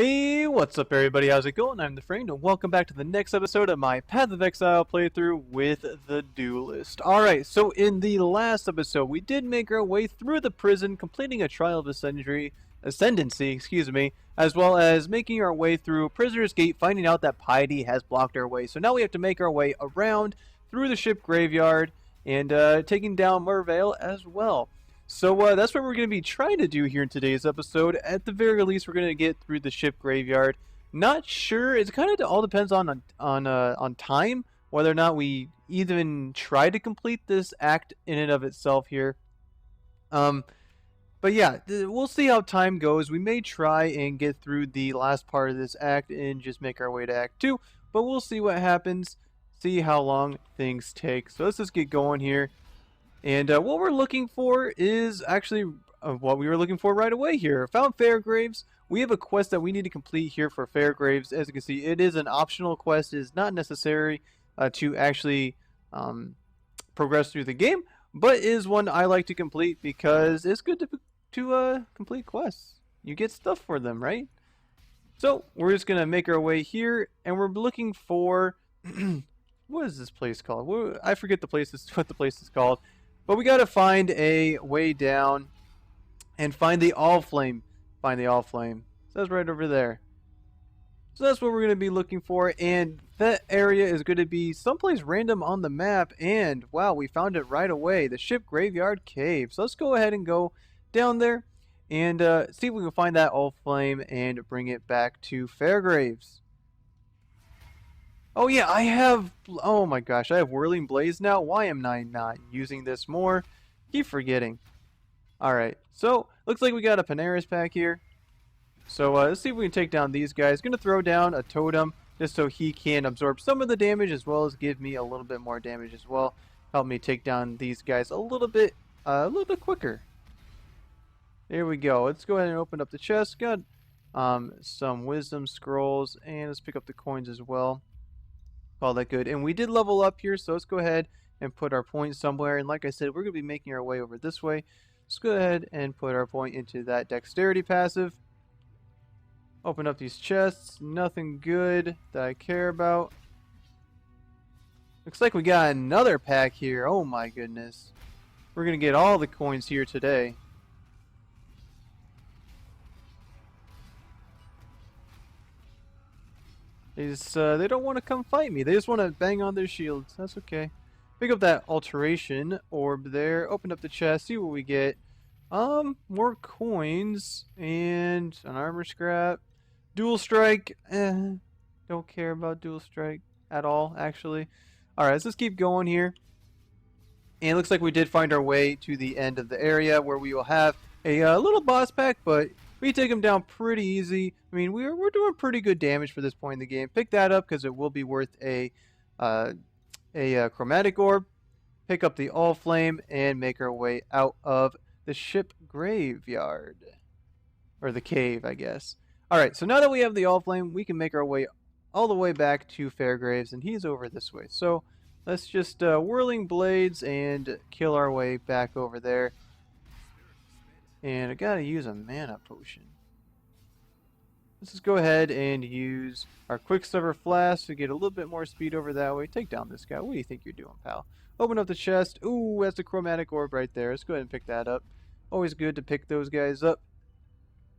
Hey, what's up everybody? How's it going? I'm the Friend, and welcome back to the next episode of my Path of Exile playthrough with the Duelist. Alright, so in the last episode, we did make our way through the prison, completing a trial of ascendancy, as well as making our way through Prisoner's Gate, finding out that Piety has blocked our way. So now we have to make our way around through the ship graveyard and taking down Merveil as well. So that's what we're going to be trying to do here in today's episode. At the very least, we're going to get through the ship graveyard. Not sure. It kind of all depends on time, whether or not we even try to complete this act in and of itself here. But yeah, we'll see how time goes. We may try and get through the last part of this act and just make our way to Act 2, but we'll see what happens. See how long things take. So let's just get going here. And what we're looking for is actually what we were looking for right away here. Found Fairgraves. We have a quest that we need to complete here for Fairgraves. As you can see, it is an optional quest. It is not necessary to actually progress through the game, but is one I like to complete because it's good to complete quests. You get stuff for them, right? So we're just going to make our way here, and we're looking for... what is this place called? I forget what the place is called. But we gotta find a way down and find the All Flame. Find the All Flame. So that's right over there. So that's what we're gonna be looking for, and that area is gonna be someplace random on the map. And wow, we found it right away. The Ship Graveyard Cave. So let's go ahead and go down there and see if we can find that All Flame and bring it back to Fairgraves. Oh yeah, I have, oh my gosh, I have Whirling Blaze now. Why am I not using this more? Keep forgetting. Alright, so looks like we got a Perandus pack here. So let's see if we can take down these guys. Gonna throw down a totem just so he can absorb some of the damage as well as give me a little bit more damage as well. Help me take down these guys a little bit quicker. There we go. Let's go ahead and open up the chest. Got some wisdom scrolls, and let's pick up the coins as well. All that good. And we did level up here, so let's go ahead and put our point somewhere. And like I said, we're going to be making our way over this way. Let's go ahead and put our point into that dexterity passive. Open up these chests. Nothing good that I care about. Looks like we got another pack here. Oh my goodness. We're going to get all the coins here today. They don't want to come fight me. They just want to bang on their shields. That's okay. Pick up that alteration orb there. Open up the chest. See what we get. More coins and an armor scrap. Dual strike. Don't care about dual strike at all, actually. Alright, let's just keep going here. And it looks like we did find our way to the end of the area where we will have a little boss pack, but we take him down pretty easy. I mean, we're doing pretty good damage for this point in the game. Pick that up because it will be worth a chromatic orb. Pick up the All Flame and make our way out of the ship graveyard. Or the cave, I guess. Alright, so now that we have the All Flame, we can make our way all the way back to Fairgraves, and he's over this way. So let's just Whirling Blades and kill our way back over there. And I gotta use a mana potion. Let's just go ahead and use our Quicksilver Flask to get a little bit more speed over that way. Take down this guy. What do you think you're doing, pal? Open up the chest. Ooh, that's a chromatic orb right there. Let's go ahead and pick that up. Always good to pick those guys up.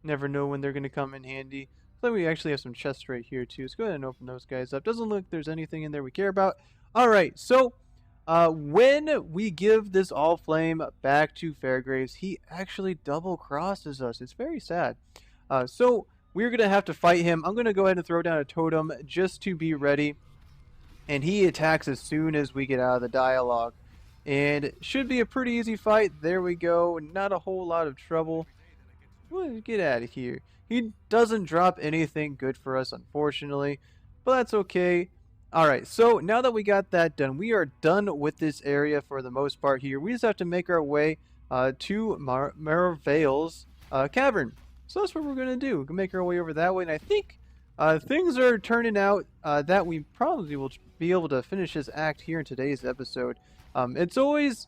Never know when they're going to come in handy. So we actually have some chests right here too. Let's go ahead and open those guys up. Doesn't look like there's anything in there we care about. Alright, so when we give this All Flame back to Fairgraves, he actually double crosses us. It's very sad. So we're going to have to fight him. I'm going to go ahead and throw down a totem just to be ready. And he attacks as soon as we get out of the dialogue. And it should be a pretty easy fight. There we go. Not a whole lot of trouble. Well, get out of here. He doesn't drop anything good for us, unfortunately. But that's okay. Alright, so now that we got that done, we are done with this area for the most part here. We just have to make our way to Merveil's cavern. So that's what we're going to do. We can make our way over that way, and I think things are turning out that we probably will be able to finish this act here in today's episode. It's always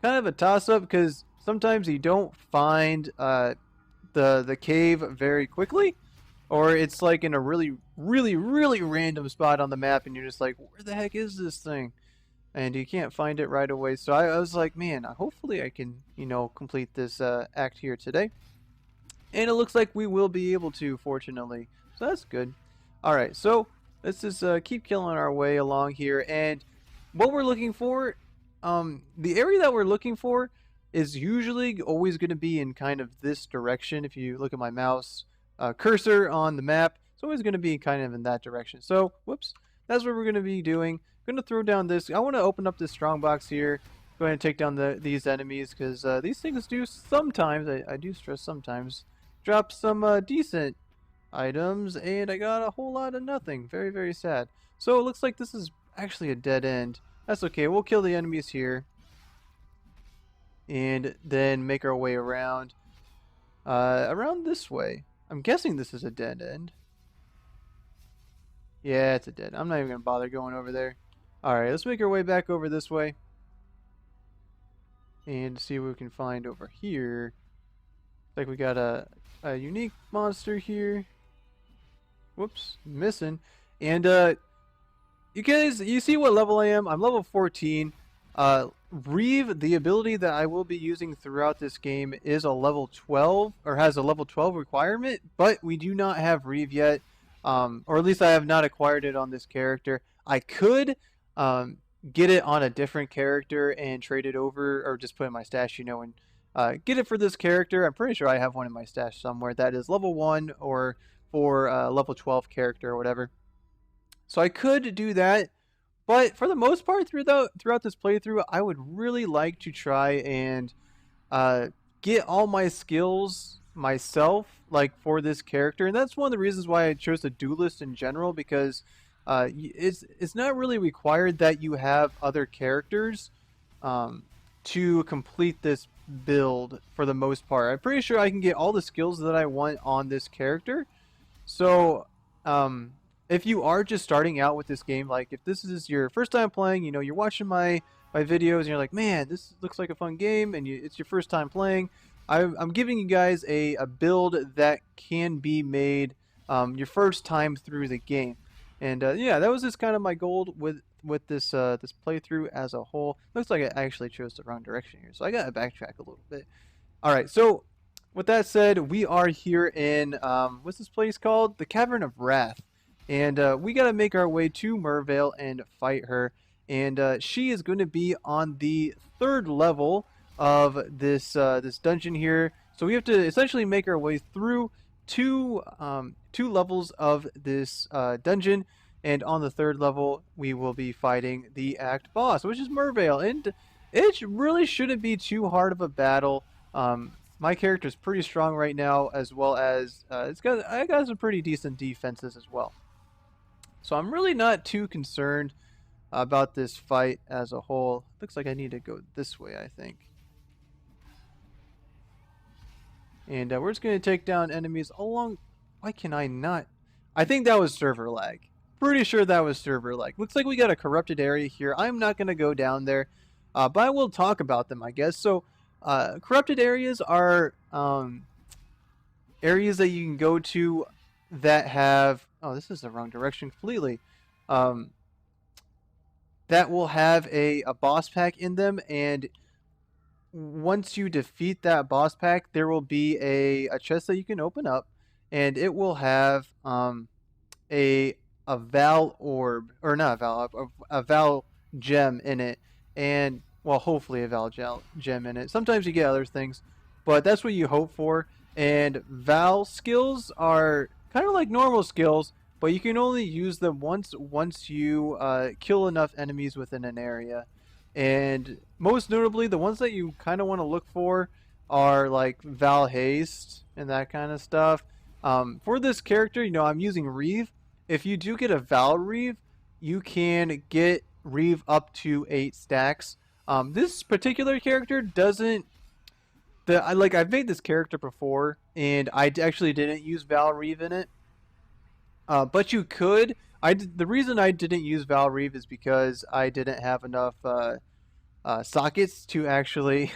kind of a toss-up because sometimes you don't find the cave very quickly, or it's like in a really, really, really random spot on the map, and you're just like, where the heck is this thing? And you can't find it right away. So I was like, man, hopefully I can, complete this act here today. And it looks like we will be able to, fortunately. So that's good. All right, so let's just keep killing our way along here. And what we're looking for, the area that we're looking for is usually always going to be in kind of this direction. If you look at my mouse cursor on the map, it's always going to be kind of in that direction. So, whoops, that's what we're going to be doing. I'm going to throw down this. I want to open up this strongbox here. Go ahead and take down these enemies, because these things do sometimes, I do stress sometimes, drop some decent items, and I got a whole lot of nothing. Very, very sad. So it looks like this is actually a dead end. That's okay. We'll kill the enemies here, and then make our way around this way. I'm guessing this is a dead end. Yeah, it's a dead end. I'm not even gonna bother going over there. Alright, let's make our way back over this way and see what we can find over here. Looks like we got a unique monster here. Whoops, missing. And you guys, you see what level I am? I'm level 14. Reave, the ability that I will be using throughout this game, is a level 12, or has a level 12 requirement, but we do not have Reave yet, or at least I have not acquired it on this character. I could get it on a different character and trade it over, or just put it in my stash, and get it for this character. I'm pretty sure I have one in my stash somewhere that is level 1 or for level 12 character or whatever. So I could do that, but for the most part throughout this playthrough, I would really like to try and get all my skills myself, like for this character. And that's one of the reasons why I chose the duelist in general, because it's not really required that you have other characters to complete this build for the most part. I'm pretty sure I can get all the skills that I want on this character. So if you are just starting out with this game, like if this is your first time playing, you're watching my videos and you're like, man, this looks like a fun game, and it's your first time playing, I'm giving you guys a build that can be made your first time through the game. And yeah, that was just kind of my goal with this this playthrough as a whole. Looks like I actually chose the wrong direction here, so I gotta backtrack a little bit. All right, so with that said, we are here in what's this place called? The Cavern of Wrath, and we gotta make our way to Merveil and fight her. And she is going to be on the 3rd level of this this dungeon here. So we have to essentially make our way through two levels of this dungeon, and on the 3rd level we will be fighting the act boss, which is Merveil, and it really shouldn't be too hard of a battle. My character is pretty strong right now, as well as I got some pretty decent defenses as well. So I'm really not too concerned about this fight as a whole. Looks like I need to go this way, I think. And we're just going to take down enemies along. Why can I not? I think that was server lag. Pretty sure that was server lag. Looks like we got a corrupted area here. I'm not going to go down there, but I will talk about them, I guess. So corrupted areas are areas that you can go to that have... Oh, this is the wrong direction completely. That will have a boss pack in them, and once you defeat that boss pack, there will be a chest that you can open up, and it will have a Val orb, or not a Val orb, a Val gem in it, and well, hopefully a Val gem in it. Sometimes you get other things, but that's what you hope for. And Val skills are kind of like normal skills, but you can only use them once you kill enough enemies within an area. And most notably, the ones that you kind of want to look for are like Val Haste and that kind of stuff. For this character, I'm using Reave. If you do get a Val Reave, you can get Reave up to 8 stacks. This particular character doesn't... I've made this character before, and I actually didn't use Val Reave in it. But you could. The reason I didn't use Val Reave is because I didn't have enough sockets to actually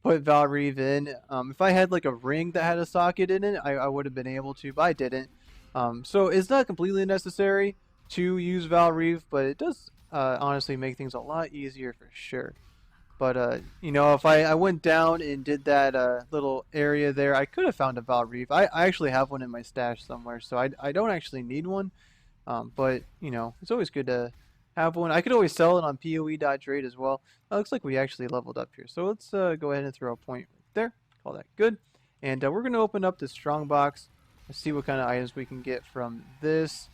put Val Reave in. If I had like a ring that had a socket in it, I would have been able to, but I didn't. So it's not completely necessary to use Reave, but it does honestly make things a lot easier for sure. But you know, if I went down and did that little area there, I could have found a Reave. I actually have one in my stash somewhere, so I don't actually need one. But you know, it's always good to have one. I could always sell it on PoE.trade as well. Looks like we actually leveled up here, so let's go ahead and throw a point right there. Call that good. And we're gonna open up the strong box. Let's see what kind of items we can get from this.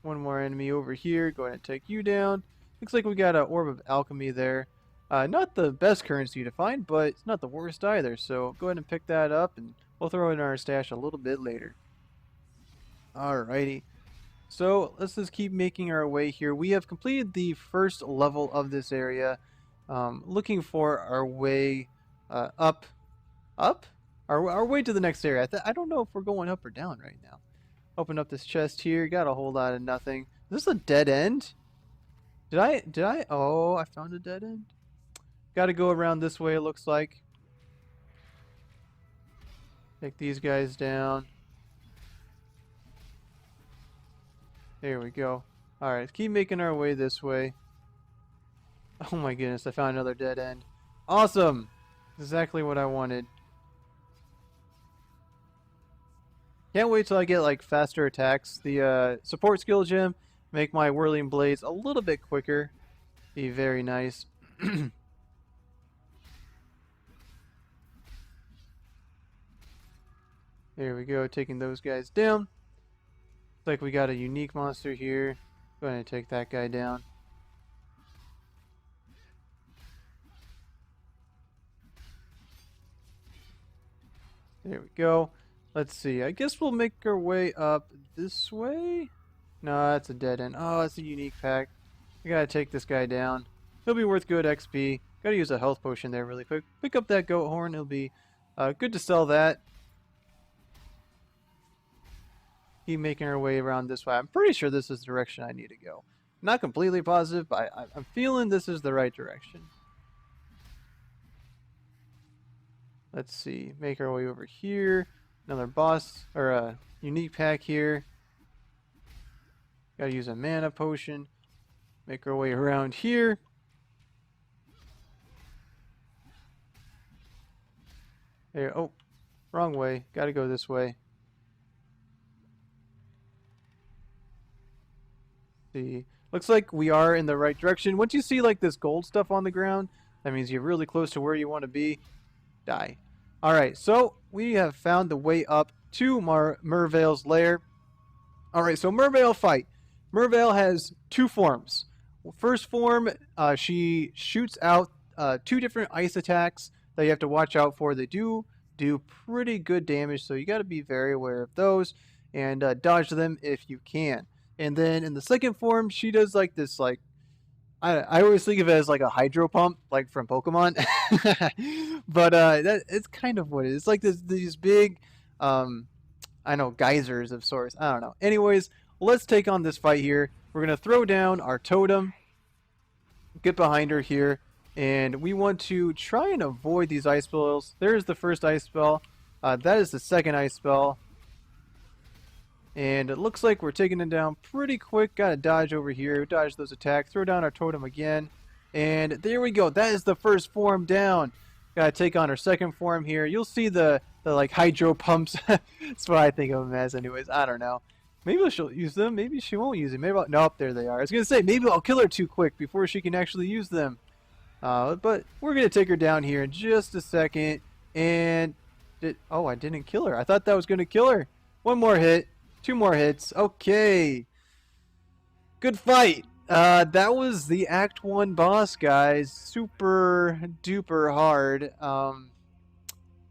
One more enemy over here. Go ahead and take you down. Looks like we got an Orb of Alchemy there. Not the best currency to find, but it's not the worst either. So go ahead and pick that up, and we'll throw it in our stash a little bit later. Alrighty. So let's just keep making our way here. We have completed the first level of this area. Looking for our way up. Up? Our way to the next area. I don't know if we're going up or down right now. Open up this chest here. Got a whole lot of nothing. Is this a dead end? Did I? Oh, I found a dead end. Got to go around this way, it looks like. Take these guys down. There we go. Alright, let's keep making our way this way. Oh my goodness, I found another dead end. Awesome! Exactly what I wanted. Can't wait till I get like faster attacks. The support skill gem make my whirling blades a little bit quicker. Be very nice. There we go, taking those guys down. Looks like we got a unique monster here. Go ahead and take that guy down. There we go. Let's see. I guess we'll make our way up this way. No, that's a dead end. Oh, that's a unique pack. I gotta take this guy down. He'll be worth good XP. Gotta use a health potion there really quick. Pick up that goat horn. It'll be good to sell that. Keep making our way around this way. I'm pretty sure this is the direction I need to go. Not completely positive, but I'm feeling this is the right direction. Let's see. Make our way over here. Another boss, or a unique pack here. Gotta use a mana potion. Make our way around here. There. Oh, wrong way. Gotta go this way. See. Looks like we are in the right direction. Once you see like this gold stuff on the ground, that means you're really close to where you want to be. Die. Alright, so we have found the way up to Merveil's lair. Alright, so Merveil fight. Merveil has two forms. First form, she shoots out two different ice attacks that you have to watch out for. They do pretty good damage, so you got to be very aware of those and dodge them if you can. And then in the second form, she does like this, like, I always think of it as like a hydro pump, like from Pokemon. But it's kind of what it is. It's like these big, I know, geysers of sorts. I don't know. Anyways, let's take on this fight here. We're going to throw down our totem, get behind her here, and we want to try and avoid these ice spells. There's the first ice spell. That is the second ice spell. And it looks like we're taking it down pretty quick. Gotta dodge over here, dodge those attacks, throw down our totem again. And there we go. That is the first form down. Gotta take on our second form here. You'll see the like hydro pumps. That's what I think of them as anyways. I don't know. Maybe she'll use them. Maybe she won't use them. Maybe nope, there they are. I was gonna say maybe I'll kill her too quick before she can actually use them. But we're gonna take her down here in just a second. And oh, I didn't kill her. I thought that was gonna kill her. One more hit. Two more hits. Okay. Good fight. That was the Act 1 boss, guys. Super duper hard.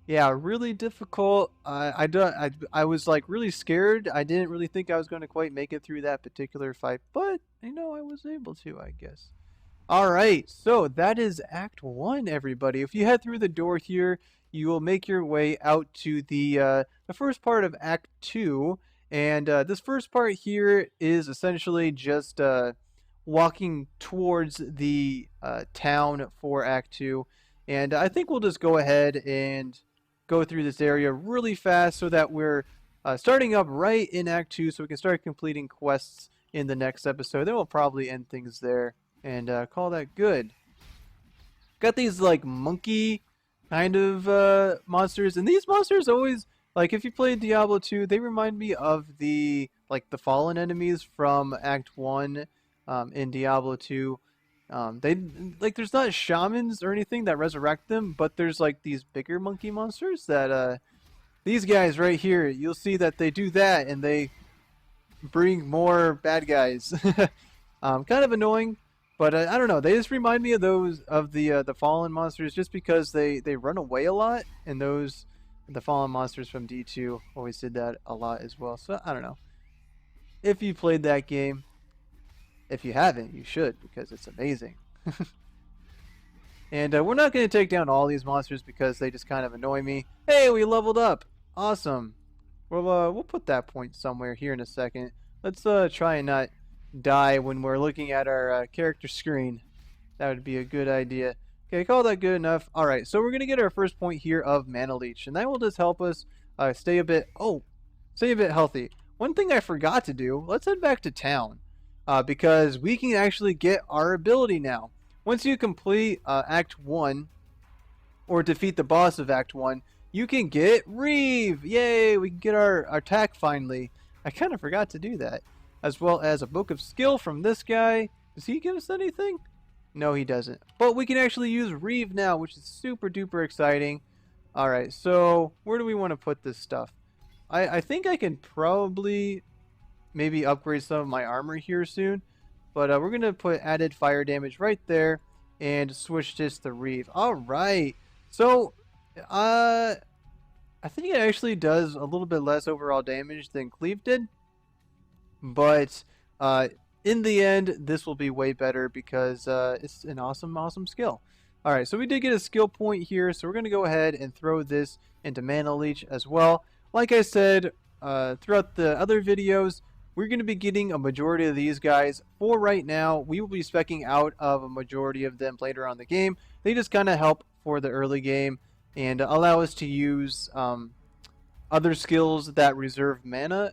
Yeah, really difficult. I was like really scared. I didn't really think I was going to quite make it through that particular fight, but you know, I was able to, I guess. Alright, so that is Act 1, everybody. If you head through the door here, you will make your way out to the first part of Act 2. And this first part here is essentially just walking towards the town for Act 2. And I think we'll just go ahead and go through this area really fast so that we're starting up right in Act 2 so we can start completing quests in the next episode. Then we'll probably end things there and call that good. Got these like monkey kind of monsters, and these monsters always like if you played Diablo 2, they remind me of the fallen enemies from Act 1 in Diablo 2. They like there's not shamans or anything that resurrect them, but there's like these bigger monkey monsters that these guys right here, you'll see that they do that and they bring more bad guys. Kind of annoying, but I don't know. They just remind me of those of the fallen monsters, just because they run away a lot, and the fallen monsters from D2 always did that a lot as well. So I don't know. If you played that game, if you haven't, you should, because it's amazing. And we're not going to take down all these monsters because they just kind of annoy me. Hey, we leveled up. Awesome. We'll put that point somewhere here in a second. Let's try and not die when we're looking at our character screen. That would be a good idea. Okay, call that good enough. Alright, so we're going to get our first point here of Mana Leech, and that will just help us stay a bit healthy. One thing I forgot to do, let's head back to town, because we can actually get our ability now. Once you complete Act 1, or defeat the boss of Act 1, you can get Reave! Yay! We can get our attack finally. I kind of forgot to do that. As well as a book of skill from this guy. Does he give us anything? No, he doesn't. But we can actually use Reave now, which is super duper exciting. Alright, so where do we want to put this stuff? I think I can probably maybe upgrade some of my armor here soon. But we're going to put added fire damage right there and switch this to Reave. Alright, so I think it actually does a little bit less overall damage than Cleave did. But in the end, this will be way better because it's an awesome skill. Alright, so we did get a skill point here, so we're going to go ahead and throw this into Mana Leech as well. Like I said throughout the other videos, we're going to be getting a majority of these guys. For right now, we will be speccing out of a majority of them later on in the game. They just kind of help for the early game and allow us to use other skills that reserve mana,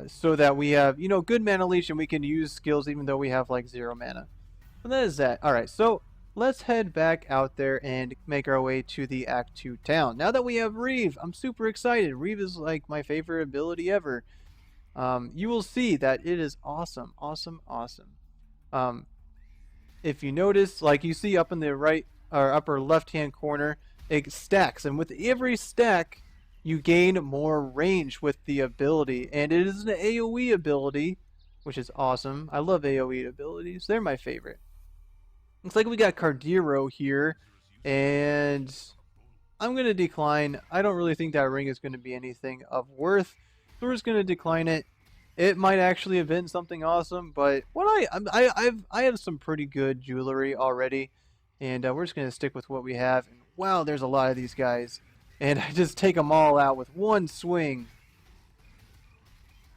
so that we have, you know, good Mana Leech and we can use skills even though we have like 0 mana. So that is that. Alright, so let's head back out there and make our way to the Act 2 town. Now that we have Reave, I'm super excited. Reave is like my favorite ability ever. You will see that it is awesome. If you notice, like you see up in the right or upper left hand corner, it stacks, and with every stack you gain more range with the ability, and it is an AoE ability, which is awesome. I love AoE abilities. They're my favorite. Looks like we got Cardiro here, and I'm going to decline. I don't really think that ring is going to be anything of worth. So we're just going to decline it. It might actually have been something awesome, but what I have some pretty good jewelry already, and we're just going to stick with what we have. And wow, there's a lot of these guys, and I just take them all out with one swing.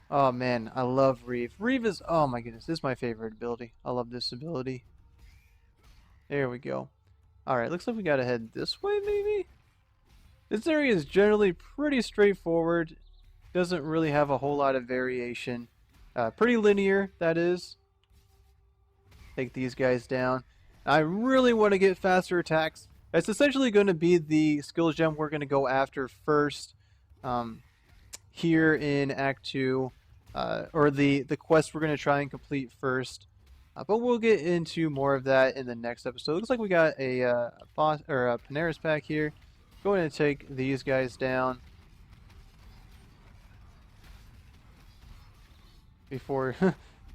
Oh man, I love Reave. Reave is, oh my goodness, this is my favorite ability. I love this ability. There we go. Alright, looks like we gotta head this way maybe? This area is generally pretty straightforward. Doesn't really have a whole lot of variation. Pretty linear, that is. Take these guys down. I really want to get faster attacks. It's essentially going to be the skill gem we're going to go after first here in Act 2. Or the quest we're going to try and complete first. But we'll get into more of that in the next episode. Looks like we got a boss or a Panaris pack here. Go ahead and take these guys down. Before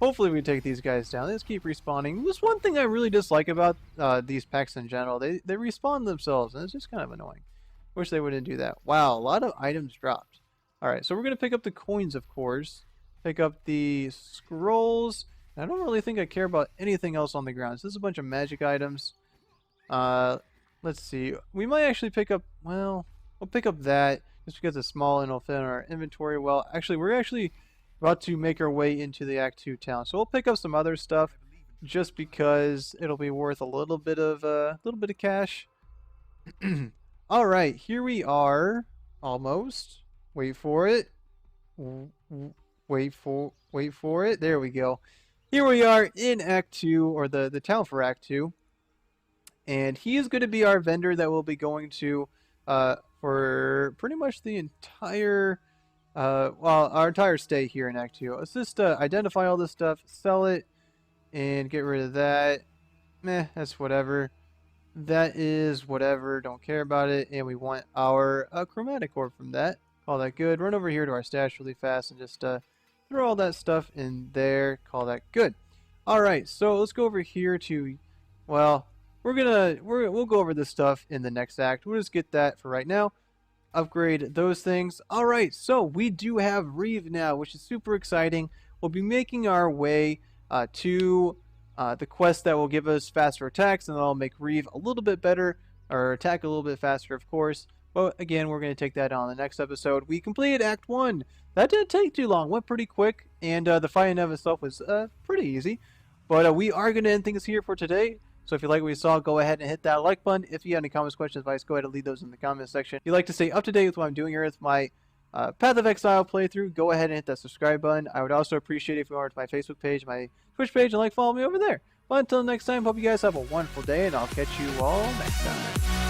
hopefully we take these guys down. They just keep respawning. Just one thing I really dislike about these packs in general. They respawn themselves, and it's just kind of annoying. Wish they wouldn't do that. Wow, a lot of items dropped. Alright, so we're going to pick up the coins, of course. Pick up the scrolls. I don't really think I care about anything else on the ground. So this is a bunch of magic items. Let's see. We might actually pick up, well, we'll pick up that just because it's small and it'll fit in our inventory well. Actually, we're actually about to make our way into the Act 2 town. So we'll pick up some other stuff just because it'll be worth a little bit of cash. All right, here we are almost. Wait for it. Wait for it. There we go. Here we are in Act 2, or the town for Act 2. And he is going to be our vendor that we'll be going to for pretty much the entire, well, our entire stay here in Act 2. Let's just identify all this stuff, sell it, and get rid of that. Meh, that's whatever. That is whatever, don't care about it. And we want our chromatic orb from that. Call that good. Run over here to our stash really fast and just throw all that stuff in there. Call that good. Alright, so let's go over here to, well, we'll go over this stuff in the next act. We'll just get that for right now. Upgrade those things. Alright, so we do have Reave now, which is super exciting. We'll be making our way to the quest that will give us faster attacks, and that'll make Reave a little bit better, or attack a little bit faster, of course. But again, we're going to take that on the next episode. We completed Act 1. That didn't take too long. Went pretty quick, and the fighting of itself was pretty easy. But we are going to end things here for today. So if you like what you saw, go ahead and hit that like button. If you have any comments, questions, advice, go ahead and leave those in the comments section. If you'd like to stay up to date with what I'm doing here with my Path of Exile playthrough, go ahead and hit that subscribe button. I would also appreciate it if you went to my Facebook page, my Twitch page, and follow me over there. But until next time, hope you guys have a wonderful day, and I'll catch you all next time.